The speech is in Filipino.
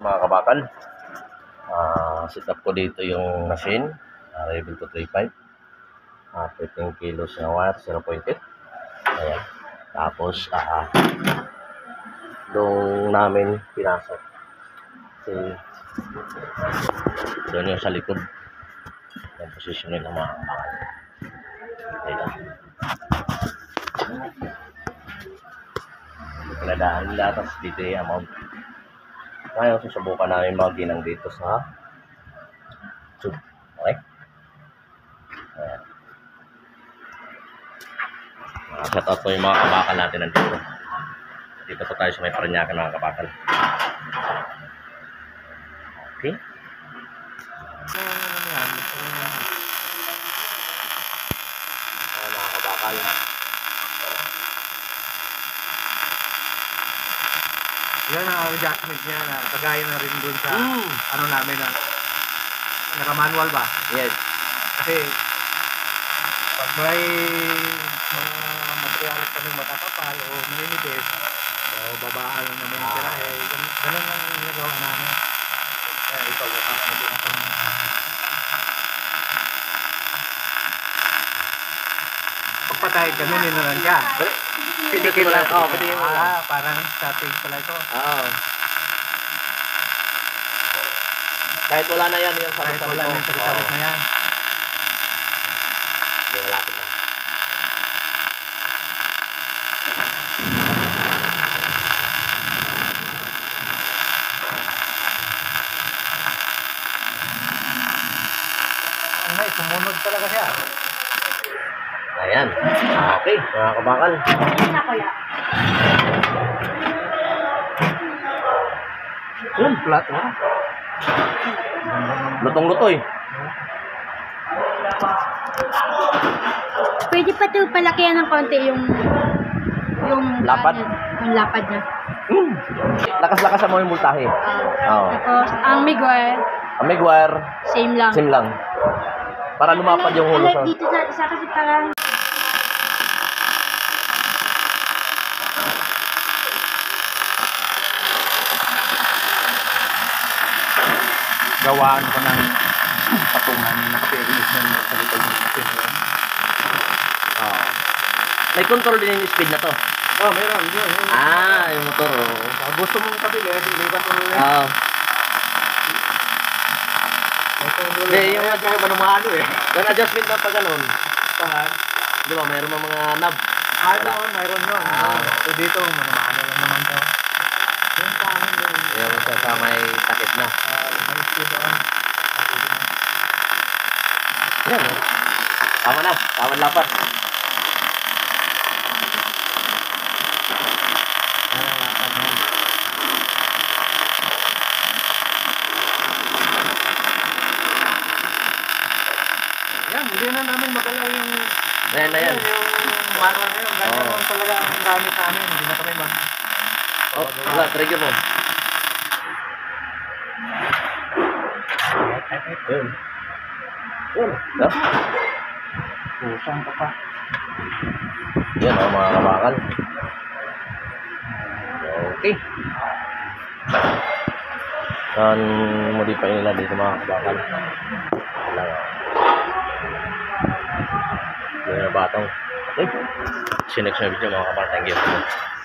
mga kabakal. Set up ko dito yung machine. Rebel 235. 15 kilos na wire, 0.8. Ayan. Tapos, doon namin pinasok. Doon yung sa likod. Yung position nila mga kabakal. Ayan. Pinadaan nila, tapos dito yung amount. Ngayon, susubukan namin mag-ginang dito sa tube. Okay? Ayan. Shout out po yung mga kabakal natin nandito. Dito po tayo sa may Parañaque mga kabakal. Okay? Ayan mga kabakal. Yan ang adjustment niya na kagaya na rin dun sa ano namin na naka-manual ba? Yes. Kasi pag may mga materialis kami matatapal o maninipis o babaan naman yung tira ganun lang yung ginagawa namin. Kaya ito wakas na din ako pagpatay ganun yun naman ka. Pwede mo lang. Pwede mo lang. Parang starting pala ito. Oo. Kahit wala na yan, yung Kahit wala na yung sabit na yan. Yung malapit na. Ay, sumunod talaga siya. Ayan. Okay, mga kabakal. Yun, flat ha? Lutong-luto eh. Pwede pa ito palakihan ng konti yung Lapad? Yung lapad niya. Lakas-lakas mo yung multahe. Oo. Tapos, ang migware, Ang may wire, same lang. same lang. Para lumapad yung hulo sa... Dito sa isa kasi parang Gawaan ko ng patungan na nakapilis na sa likod ng patungan. May control din yung speed na to. Oh, meron. Yun. Yung motor. Gusto mong kabilis, ilipat mo lang. Oo. Hindi, yung manumano eh. Yung adjustment na pa ganun. Saan? Di ba, mayroon mga knob. Mayroon yun. So dito, manumano lang naman to. Yung sa amin yun. Yung sa may takip na. May speed on. Yan. Tama na. Tama lapad. Yan, hindi na namin magalaw yung Ayan na yan. yung manual na yun. Ganyan naman talaga ang gamit namin. Hindi na kami Wala, trigger mo. Yun. Yun. No? Pusang ka pa. Yan mga kabakal. Okay. Kan modify nila dito mga kabakal. Wala nga. Yan na batong. Okay. See you next video mga kabakal. Thank you.